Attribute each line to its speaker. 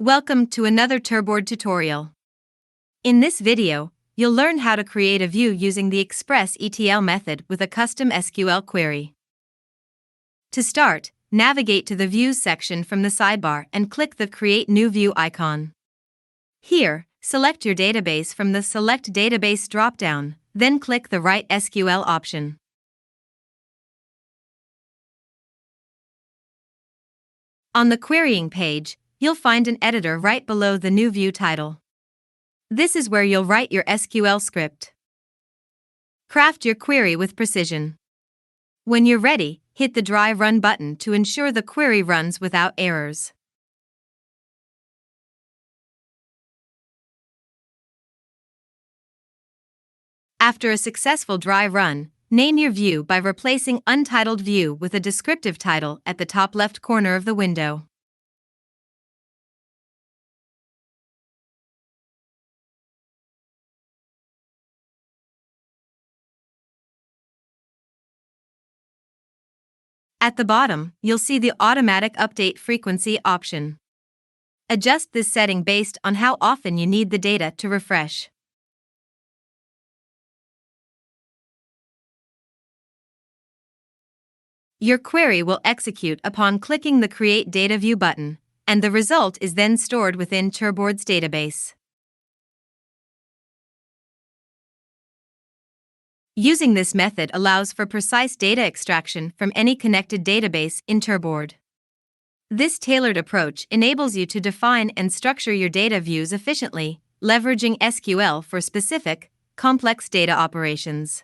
Speaker 1: Welcome to another Turboard tutorial. In this video, you'll learn how to create a view using the Express ETL method with a custom SQL query. To start, navigate to the Views section from the sidebar and click the Create New View icon. Here, select your database from the Select Database dropdown, then click the Write SQL option. On the querying page, you'll find an editor right below the new view title. This is where you'll write your SQL script. Craft your query with precision. When you're ready, hit the Dry Run button to ensure the query runs without errors. After a successful dry run, name your view by replacing Untitled View with a descriptive title at the top left corner of the window. At the bottom, you'll see the Automatic Update Frequency option. Adjust this setting based on how often you need the data to refresh. Your query will execute upon clicking the Create Data View button, and the result is then stored within Turboard's database. Using this method allows for precise data extraction from any connected database in Turboard. This tailored approach enables you to define and structure your data views efficiently, leveraging SQL for specific, complex data operations.